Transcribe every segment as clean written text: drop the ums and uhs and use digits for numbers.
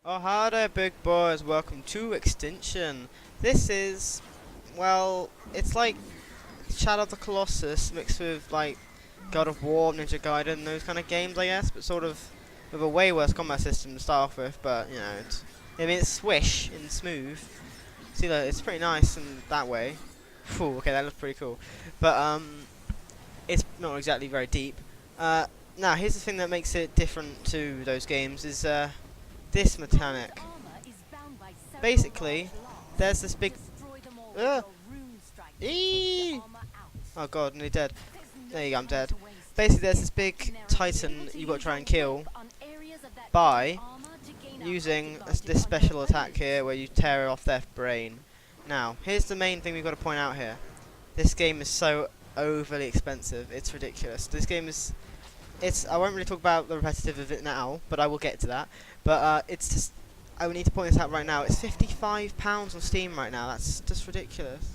Oh, hi there, big boys. Welcome to Extinction. This is, well, it's like Shadow of the Colossus mixed with, like, God of War, Ninja Gaiden, those kind of games, I guess, but sort of with a way worse combat system to start off with, but, you know, it's swish and smooth. See, look, it's pretty nice in that way. Phew, okay, that looks pretty cool. But, it's not exactly very deep. Now, here's the thing that makes it different to those games is, this mechanic. Basically, there's this big. Eee! Oh god, nearly dead. There you go, I'm dead. Basically, there's this big titan you got to try and kill by using this special attack here, where you tear off their brain. Now, here's the main thing we've got to point out here. This game is so overly expensive. It's ridiculous. This game is. I won't really talk about the repetitive of it now, but I will get to that. But it's just. I would need to point this out right now. It's £55 on Steam right now. That's just ridiculous.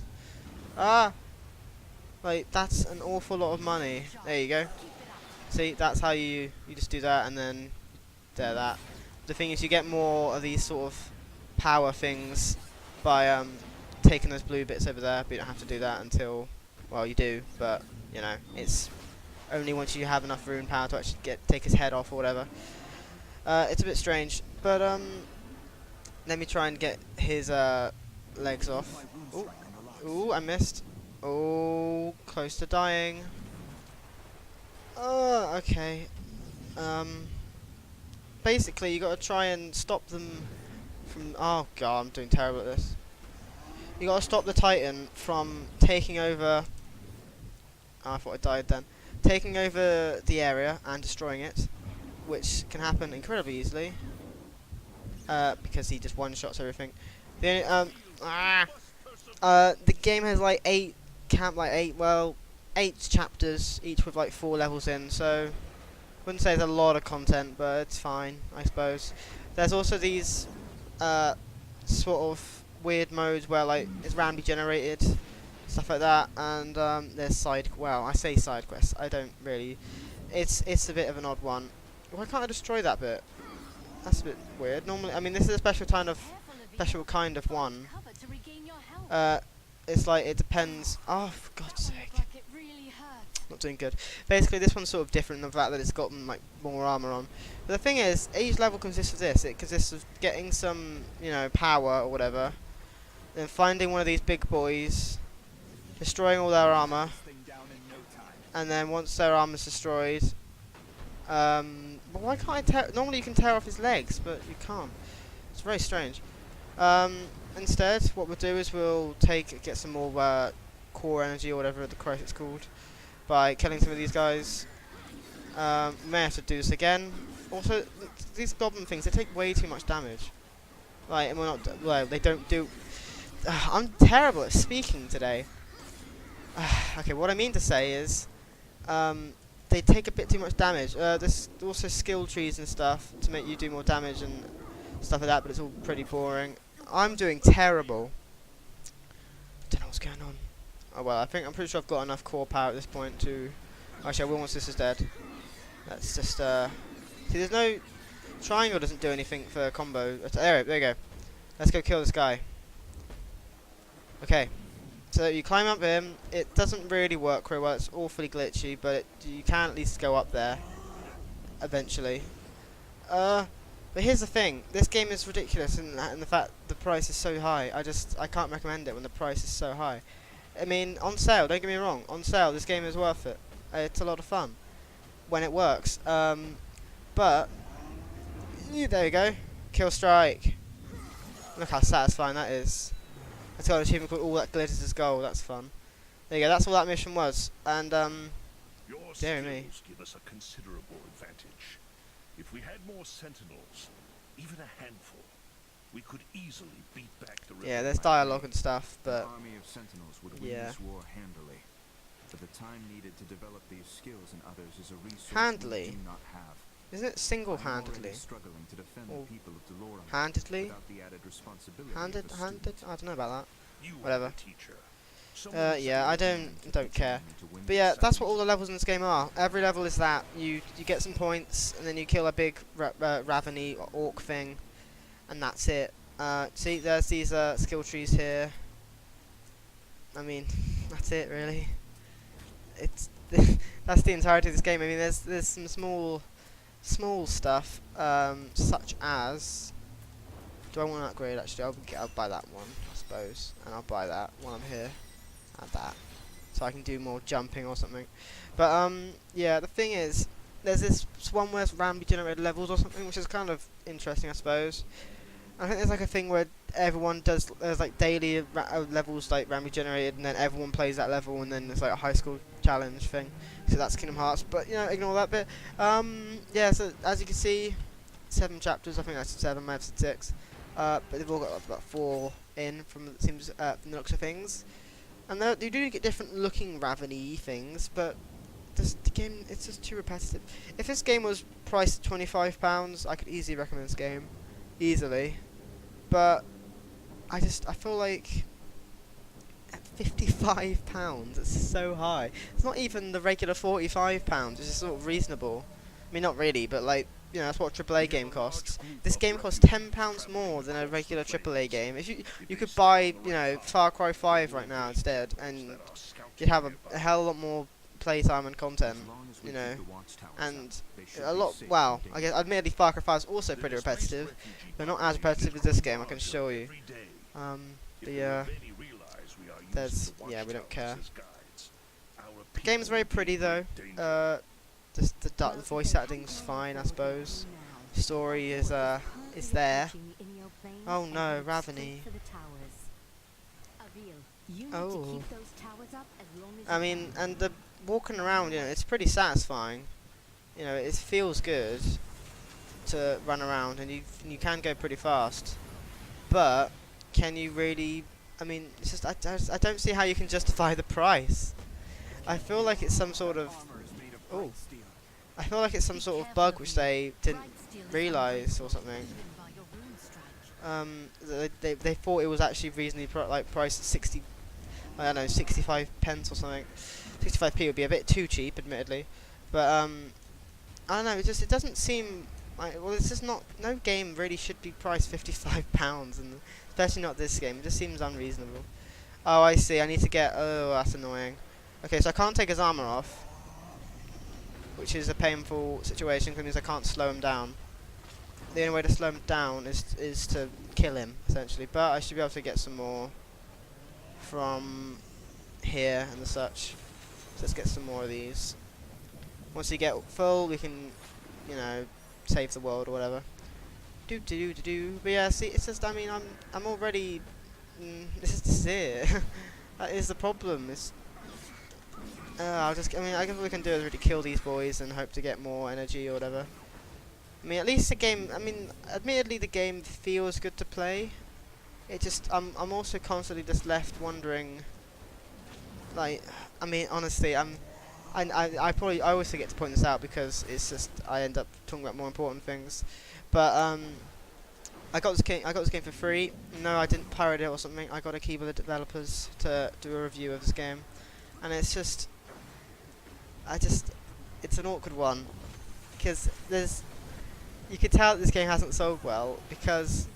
Like, that's an awful lot of money. There you go. See, that's how you just do that, and then there that. The thing is, you get more of these sort of power things by taking those blue bits over there, but you don't have to do that until, well, you do, but, you know, it's only once you have enough rune power to actually take his head off or whatever. It's a bit strange, but let me try and get his legs off. Ooh, I missed. Oh, close to dying. Okay. Basically, you got to try and stop them from. Oh god, I'm doing terrible at this. You got to stop the Titan from taking over. Oh, I thought I died then. Taking over the area and destroying it, which can happen incredibly easily. Because he just one-shots everything. The game has like 8 chapters, each with like 4 levels in, so wouldn't say there's a lot of content, but it's fine, I suppose. There's also these sort of weird modes where like it's randomly generated, stuff like that, and there's I say side quests. I don't really. It's a bit of an odd one. Why can't I destroy that bit? That's a bit weird. Normally, I mean, this is a special kind of one. It's like it depends. Oh, for God's sake! Not doing good. Basically, this one's sort of different in the fact that it's got like more armor on. But the thing is, each level consists of this. It consists of getting some, power or whatever, then finding one of these big boys, destroying all their armor, and then once their armor's destroyed. But why can't I tear? Normally you can tear off his legs, but you can't. It's very strange. Instead, what we'll do is we'll get some more core energy or whatever the Christ it's called by killing some of these guys. We may have to do this again. Also, these goblin things, they take way too much damage. Like, and they don't do. I'm terrible at speaking today. Okay, what I mean to say is, they take a bit too much damage. There's also skill trees and stuff to make you do more damage and stuff like that, but it's all pretty boring. I'm doing terrible. Don't know what's going on. Oh well, I'm pretty sure I've got enough core power at this point to. Actually, I will once this is dead. Let's just see. There's no triangle. Doesn't do anything for combo. There you go. Let's go kill this guy. Okay. So you climb up him. It doesn't really work very well. It's awfully glitchy, but you can at least go up there eventually. But here's the thing. This game is ridiculous in the fact the price is so high. I can't recommend it when the price is so high. I mean, on sale. Don't get me wrong. On sale, this game is worth it. It's a lot of fun when it works. But there you go. Kill strike. Look how satisfying that is. It's got an achievement called All That Glitters is Gold. That's fun. There you go. That's all that mission was. And dear me. Give us a considerable advantage. If we had more Sentinels, even a handful, we could easily beat back the Ravenii. Yeah, there's dialogue and stuff, but the army of Sentinels would win this war handily. But the time needed to develop these skills in others is a resource we do not have. Isn't it single-handedly? Struggling to defend the people of Delorum handedly? without the added responsibility handed? of a I don't know about that. You Whatever. Teacher. Yeah, I don't care. But yeah, that's what all the levels in this game are. Every level is that. You get some points, and then you kill a big Ravenii orc thing, and that's it. See, there's these skill trees here. I mean, that's it really. It's that's the entirety of this game. I mean, there's some small stuff, such as, do I want to upgrade? Actually, I'll buy that one, I suppose, and I'll buy that while I'm here. Add that, so I can do more jumping or something. But yeah, the thing is, there's this one where it's randomly generated levels or something, which is kind of interesting, I suppose. I think there's like a thing where everyone there's like daily levels like randomly generated, and then everyone plays that level, and then there's like a high school challenge thing. So that's Kingdom Hearts, but you know, ignore that bit. Yeah, so as you can see, 7 chapters. I think that's 7. I have 6. But they've all got about 4 in from it seems from the looks of things. And you do get different looking Ravenii things, but the game, it's just too repetitive. If this game was priced at £25, I could easily recommend this game, easily. But I feel like at £55, it's so high. It's not even the regular £45, which is sort of reasonable. I mean, not really, but like, you know, that's what a AAA game costs. This game costs £10 more than a regular AAA game. If you could buy, you know, Far Cry 5 right now instead, and you'd have a hell of a lot more playtime and content, you know, and a lot. Well, I guess admittedly Far Cry 5 is also pretty repetitive, but not as repetitive as this game, I can assure you. But yeah, we don't care. The game's very pretty though. The voice acting's fine, I suppose. Story is there. Oh no, Ravenii. Oh. I mean, and the walking around, you know, it's pretty satisfying. You know, it feels good to run around, and you can go pretty fast. But can you really? I mean, it's just I don't see how you can justify the price. I feel like it's some sort of I feel like it's some sort of bug which they didn't realise or something. They thought it was actually reasonably priced at 60. I don't know, 65 pence or something. 65p would be a bit too cheap, admittedly. But I don't know. It doesn't seem like, well, it's just not. No game really should be priced £55, and especially not this game. It just seems unreasonable. Oh, I see. I need to get. Oh, that's annoying. Okay, so I can't take his armor off, which is a painful situation because it means I can't slow him down. The only way to slow him down is to kill him, essentially. But I should be able to get some more from here and such. So let's get some more of these. Once you get full, we can, you know, save the world or whatever. But yeah, see, it's just, I mean, I'm already. This is it. That is the problem. I guess what we can do is really kill these boys and hope to get more energy or whatever. I mean, at least the game. I mean, admittedly, the game feels good to play. It just, I'm also constantly just left wondering. Like, I mean, honestly, I always forget to point this out because it's just I end up talking about more important things. But I got this game for free. No, I didn't pirate it or something. I got a key with the developers to do a review of this game, and it's just. It's an awkward one, because you can tell that this game hasn't sold well, because,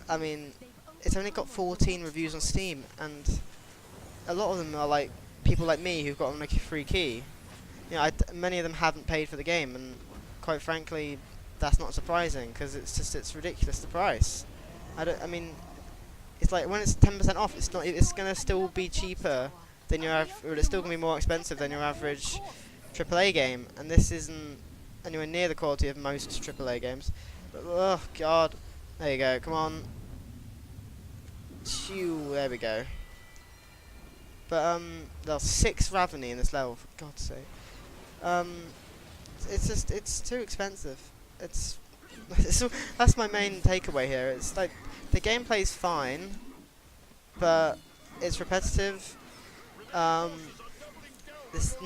I mean, it's only got 14 reviews on Steam, and a lot of them are like people like me who've got like a free key. You know, many of them haven't paid for the game, and quite frankly, that's not surprising, because it's ridiculous, the price. I mean, it's like when it's 10% off, it's gonna still be cheaper than your or it's still gonna be more expensive than your average AAA game, and this isn't anywhere near the quality of most AAA games. But, oh god, there you go. Come on, there we go. But there's 6 Ravenii in this level, for God's sake. It's too expensive. That's my main takeaway here. It's like the gameplay's fine, but it's repetitive. It's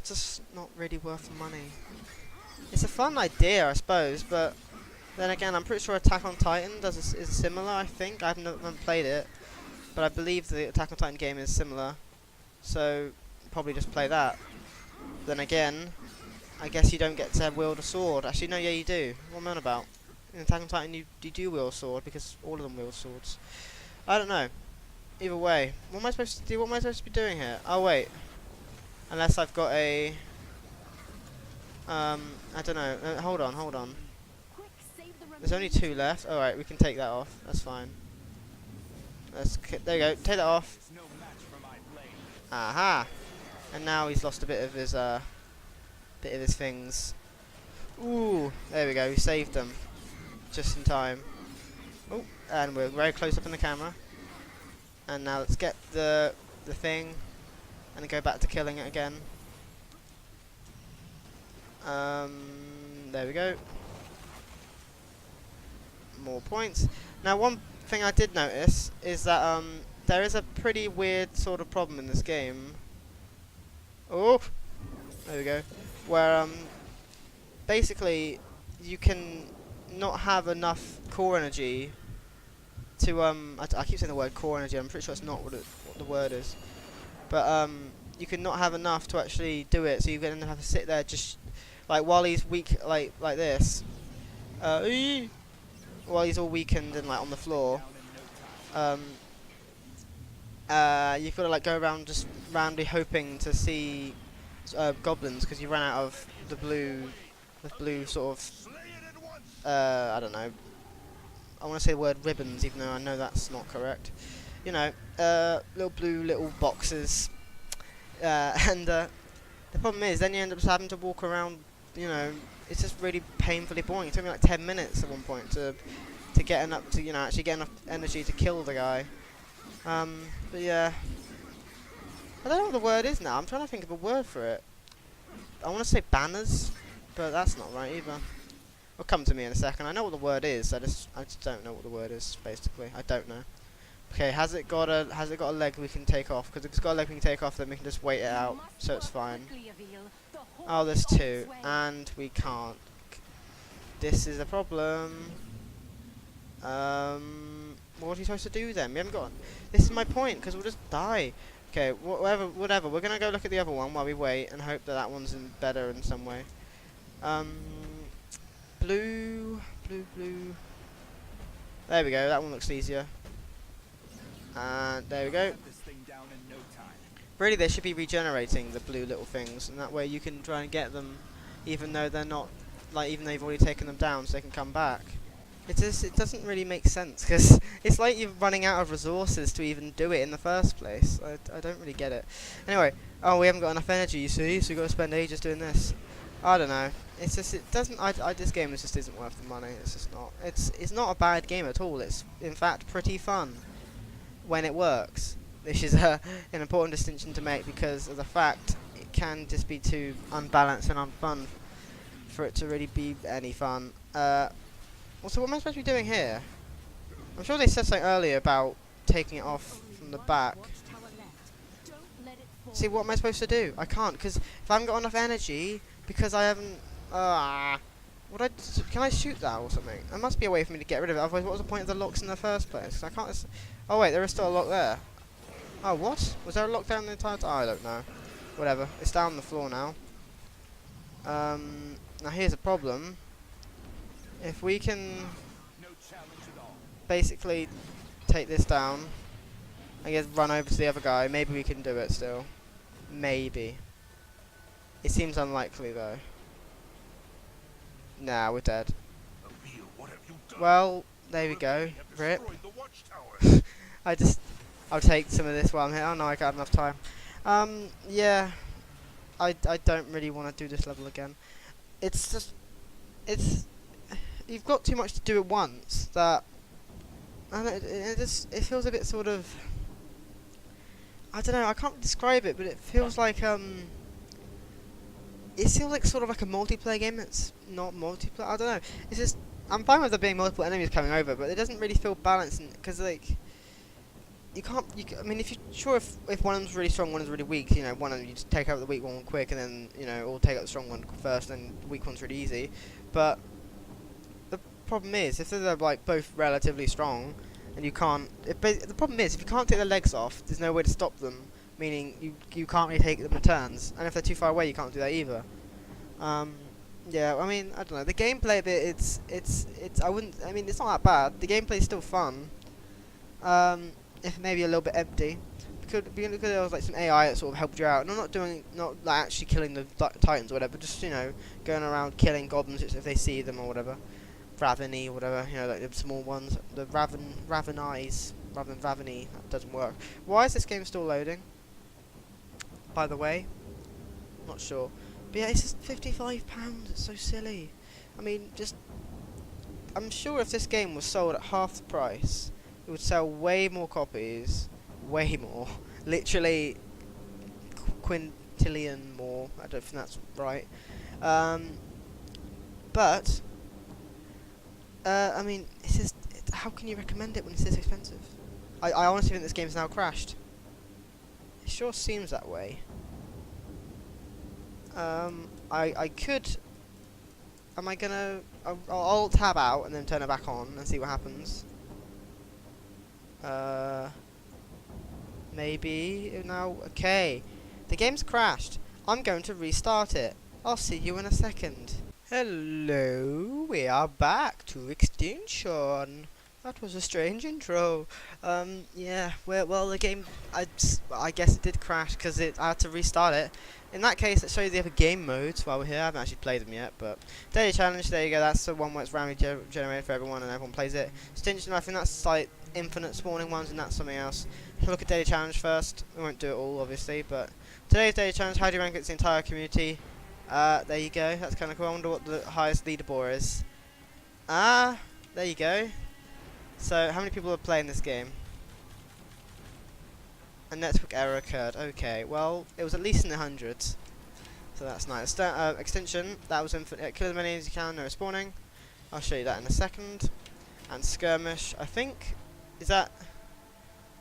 just not really worth the money. It's a fun idea, I suppose, but then again, I'm pretty sure Attack on Titan is similar. I think I haven't played it, but I believe the Attack on Titan game is similar, so probably just play that. Then again, I guess you don't get to wield a sword. Actually, no, yeah, you do. What am I on about? In Attack on Titan, you do wield a sword because all of them wield swords. I don't know. Either way, what am I supposed to do? What am I supposed to be doing here? Oh wait, unless I've got a I don't know. Hold on. There's only 2 left. All right, we can take that off. That's fine. There you go. Take that off. Aha! And now he's lost a bit of his things. Ooh, there we go. We saved them just in time. Oh, and we're very close up in the camera. And now let's get the thing and go back to killing it again. There we go. More points. Now, one thing I did notice is that there is a pretty weird sort of problem in this game. Oh, there we go. Where basically you can not have enough core energy to I keep saying the word core energy. I'm pretty sure it's not what the word is. But you can not have enough to actually do it. So you're gonna have to sit there just like while he's weak, like this. While he's all weakened and like on the floor. You've got to like go around just randomly hoping to see goblins because you ran out of the blue sort of I don't know. I want to say the word ribbons, even though I know that's not correct. You know, little boxes, and the problem is then you end up having to walk around. You know, it's just really painfully boring. It took me like 10 minutes at one point to get enough to actually get enough energy to kill the guy. But yeah, I don't know what the word is now. I'm trying to think of a word for it. I want to say banners, but that's not right either. It'll come to me in a second. I know what the word is. I just don't know what the word is. Basically, I don't know. Okay, has it got a leg we can take off? Because if it's got a leg we can take off, then we can just wait it out, so it's fine. Oh, there's 2, and we can't. This is a problem. What are you supposed to do then? We haven't got. This is my point, because we'll just die. Okay, whatever. We're gonna go look at the other one while we wait and hope that that one's better in some way. Blue. There we go. That one looks easier. And there we go. Really, they should be regenerating the blue little things, and that way you can try and get them, even though they're not, like, even though you've already taken them down, so they can come back. It doesn't really make sense, because it's like you're running out of resources to even do it in the first place. I don't really get it. Anyway, oh, we haven't got enough energy, you see, so we've got to spend ages doing this. I don't know. It's just, it doesn't, this game just isn't worth the money. It's just not. It's not a bad game at all. It's, in fact, pretty fun when it works. This is an important distinction to make, because of the fact it can just be too unbalanced and unfun for it to really be any fun. Also, what am I supposed to be doing here? I'm sure they said something earlier about taking it off from the back. See, what am I supposed to do? I can't, because if I haven't got enough energy, because I haven't... can I shoot that or something? There must be a way for me to get rid of it, otherwise what was the point of the locks in the first place? I can't... Oh wait, there is still a lock there. Oh, what? Was there a lock down the entire time? I don't know. Whatever. It's down on the floor now. Now here's a problem. If we can basically take this down, I guess run over to the other guy, maybe we can do it still. Maybe. It seems unlikely though. Nah, we're dead. Well, there we go. Rip. I'll take some of this while I'm here. Oh no, I got enough time. Yeah. I don't really want to do this level again. It's just, you've got too much to do at once that, I don't know, it feels a bit sort of, I don't know, I can't describe it, but it feels like, it feels like sort of like a multiplayer game that's not multiplayer. I don't know. It's just, I'm fine with there being multiple enemies coming over, but it doesn't really feel balanced, because like, you can't. I mean, if if one of them's really strong, one is really weak. You know, one of them you just take out the weak one quick, and then or take out the strong one first, and the weak one's really easy. But the problem is, if they're like both relatively strong, and you can't. The problem is, if you can't take their legs off, there's no way to stop them. Meaning you can't really take them in turns, and if they're too far away, you can't do that either. Yeah, I mean, I don't know. The gameplay bit, I wouldn't. I mean, it's not that bad. The gameplay's still fun. If maybe a little bit empty. Because there was like some AI that sort of helped you out. And I'm not like actually killing the titans or whatever. Just going around killing goblins if they see them or whatever. Ravenii or whatever. Like the small ones. The Ravenais rather than Ravenii. That doesn't work. Why is this game still loading? By the way, not sure. But yeah, it's just £55. It's so silly. I mean, I'm sure if this game was sold at half the price, it would sell way more copies. Way more. Literally quintillion more. I don't think that's right. But I mean, how can you recommend it when it's this expensive? I honestly think this game's now crashed. It sure seems that way. I could. Am I gonna? I'll tab out and then turn it back on and see what happens. Maybe now. Okay, the game's crashed. I'm going to restart it. I'll see you in a second. Hello, we are back to Extinction. That was a strange intro. Yeah. Well, the game. I guess it did crash because I had to restart it. In that case, let's show you the other game modes while we're here. I haven't actually played them yet, but daily challenge. There you go. That's the one where it's randomly generated for everyone and everyone plays it. Extinction. I think that's like infinite spawning ones, and that's something else. Look at daily challenge first. We won't do it all, obviously, but today's daily challenge. How do you rank against the entire community? There you go. That's kind of cool. I wonder what the highest leaderboard is. There you go. So, how many people are playing this game? A network error occurred. Okay, well, it was at least in the hundreds. So that's nice. Extinction, that was infinite. Kill as many as you can, no spawning. I'll show you that in a second. And skirmish, I think, is that...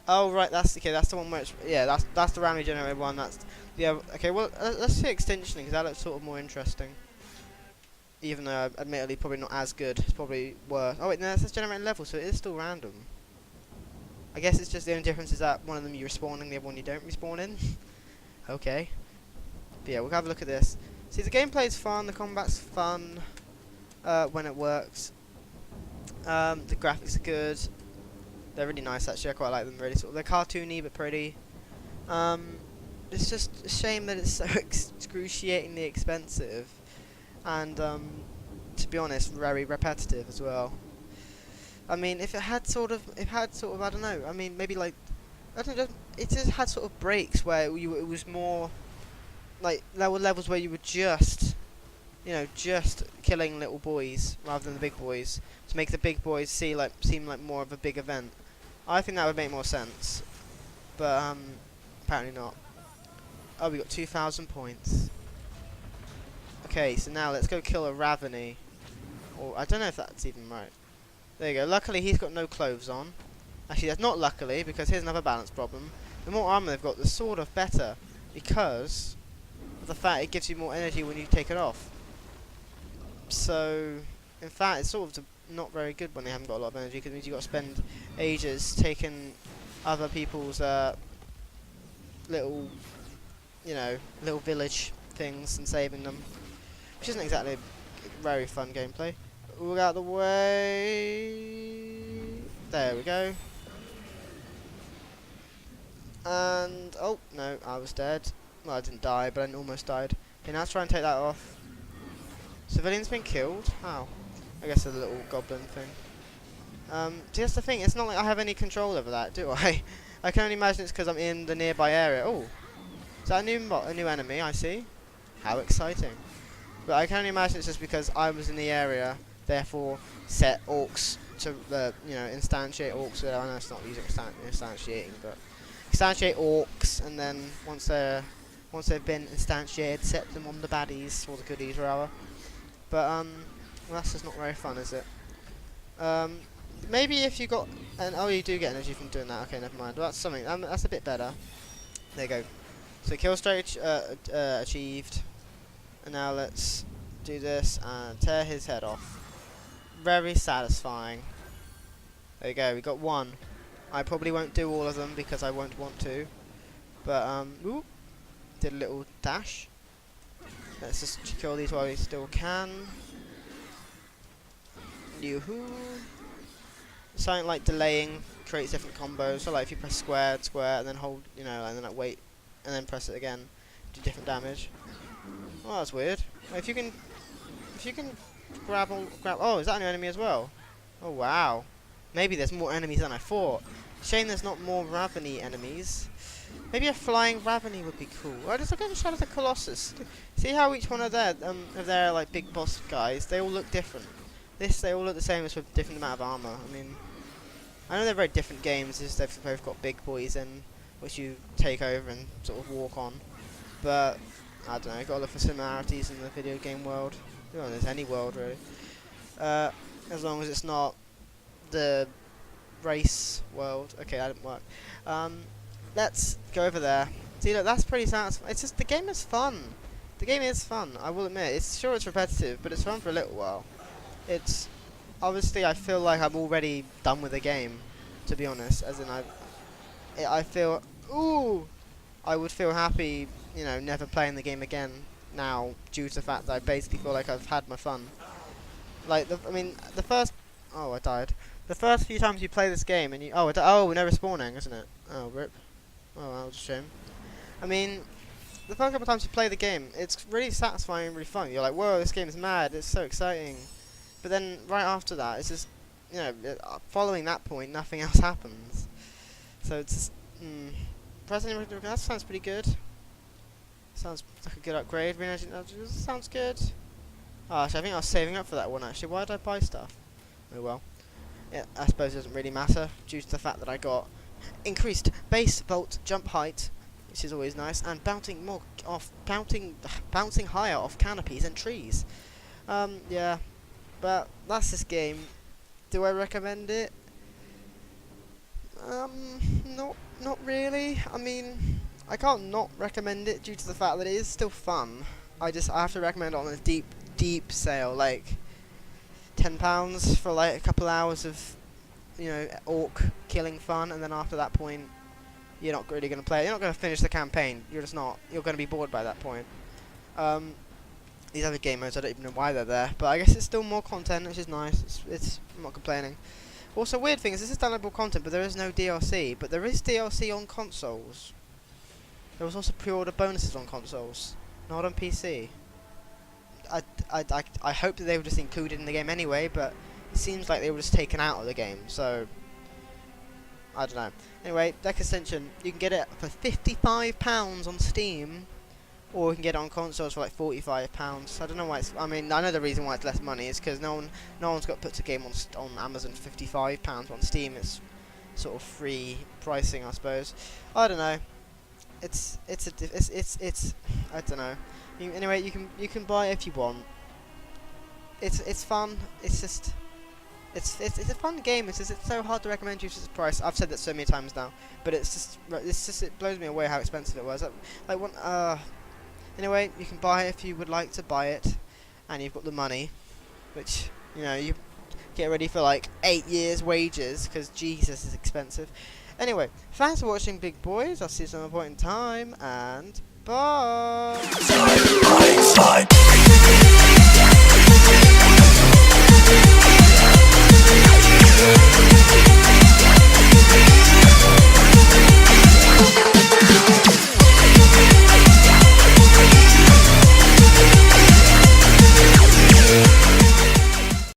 Oh, right, that's the one where it's... Yeah, that's the randomly generated one. That's the other... Okay, well, let's see Extinction, because that looks sort of more interesting. Even though, admittedly, probably not as good. It's probably worse. Oh, wait, no, it says generating level, so it is still random. I guess it's just the only difference is that one of them you respawn in, the other one you don't respawn in. Okay. But yeah, we'll have a look at this. See, the gameplay's fun, the combat's fun when it works. The graphics are good. They're really nice, actually. I quite like them. Really, they're cartoony but pretty. It's just a shame that it's so excruciatingly expensive, and to be honest, very repetitive as well. I mean, if it had sort of, I don't know. I mean, maybe like, I don't know. It just had sort of breaks where it was more like there were levels where you were just killing little boys rather than the big boys to make the big boys seem like more of a big event. I think that would make more sense, but apparently not. Oh, we got 2,000 points. Okay, so now let's go kill a Ravenii, or I don't know if that's even right. There you go. Luckily, he's got no clothes on. Actually, that's not luckily, because here's another balance problem. The more armor they've got, the sort of better, because of the fact it gives you more energy when you take it off. So, in fact, it's sort of not very good when they haven't got a lot of energy, because it means you've got to spend ages taking other people's little village things and saving them, which isn't exactly very fun gameplay. We'll get out of the way. There we go. And oh no, I was dead. Well, I didn't die, but I almost died. Okay, now let's try and take that off. Civilian's been killed. How? I guess a little goblin thing. See, that's the thing. It's not like I have any control over that, do I? I can only imagine it's because I'm in the nearby area. Oh, is that a new enemy? I see. How exciting! But I can only imagine it's just because I was in the area. Therefore, set orcs to instantiate orcs. I know it's not using instantiating, but instantiate orcs, and then once they've been instantiated, set them on the baddies or the goodies, rather. But well, that's just not very fun, is it? Maybe if you got you do get energy from doing that. Okay, never mind. Well, that's something. That's a bit better. There you go. So kill streak achieved, and now let's do this and tear his head off. Very satisfying. There you go, we got one. I probably won't do all of them because I won't want to. But, ooh, did a little dash. Let's just kill these while we still can. Yoo-hoo. Something like delaying creates different combos. So like if you press square, and then hold, you know, and then like wait, and then press it again, do different damage. Oh, that's weird. If you can grab. Oh, is that a new enemy as well? Oh wow. Maybe there's more enemies than I thought. Shame there's not more Ravenii enemies. Maybe a flying Ravenii would be cool. I just look at the Shadow of the Colossus. See how each one of their like big boss guys, they all look different. They all look the same, as with different amount of armor. I mean, I know they're very different games. Just they've both got big boys in which you take over and sort of walk on. But I don't know. You gotta look for similarities in the video game world. Well, there's any world really. As long as it's not the race world. Okay, that didn't work. Let's go over there. See, look, that's pretty satisfying. It's just the game is fun. The game is fun. I will admit. It's repetitive, but it's fun for a little while. It's obviously I feel like I'm already done with the game, to be honest. As in I feel I would feel happy, you know, never playing the game again now, due to the fact that I basically feel like I've had my fun. Like the first I died. The first few times you play this game and you we're never spawning, isn't it? Oh rip. Oh, that was a shame. I mean, the first couple of times you play the game, it's really satisfying and really fun. You're like, whoa, this game is mad. It's so exciting. But then right after that, it's just, you know, following that point, nothing else happens. So it's just, President Evil, that sounds pretty good. Sounds like a good upgrade. Sounds good. Oh, actually, I think I was saving up for that one, actually. Why did I buy stuff? Oh well. Yeah, I suppose it doesn't really matter, due to the fact that I got increased base vault jump height, which is always nice, and bouncing higher off canopies and trees. Yeah. But that's this game. Do I recommend it? Not really. I mean, I can't not recommend it due to the fact that it is still fun. I have to recommend it on a deep sale, like £10 for like a couple hours of, you know, orc killing fun, and then after that point, you're not really going to play it. You're not going to finish the campaign. You're just not. You're going to be bored by that point. These other game modes, I don't even know why they're there, but I guess it's still more content, which is nice. I'm not complaining. Also, weird thing is, this is downloadable content, but there is no DLC. But there is DLC on consoles. There was also pre-order bonuses on consoles, not on PC. I hope that they were just included in the game anyway, but it seems like they were just taken out of the game, so I don't know. Anyway, Extinction, you can get it for £55 on Steam. Or we can get it on consoles for like £45. I don't know why it's. I mean, I know the reason why it's less money is because no one's got puts a game on Amazon for £55. On Steam, it's sort of free pricing, I suppose. I don't know. It's I don't know. Anyway, you can buy it if you want. It's fun. It's just. It's a fun game. It's so hard to recommend due to its price. I've said that so many times now, but it blows me away how expensive it was. Anyway, you can buy it if you would like to buy it, and you've got the money, which, you know, you get ready for like 8 years' wages, because Jesus is expensive. Anyway, thanks for watching, big boys. I'll see you some other point in time, and bye!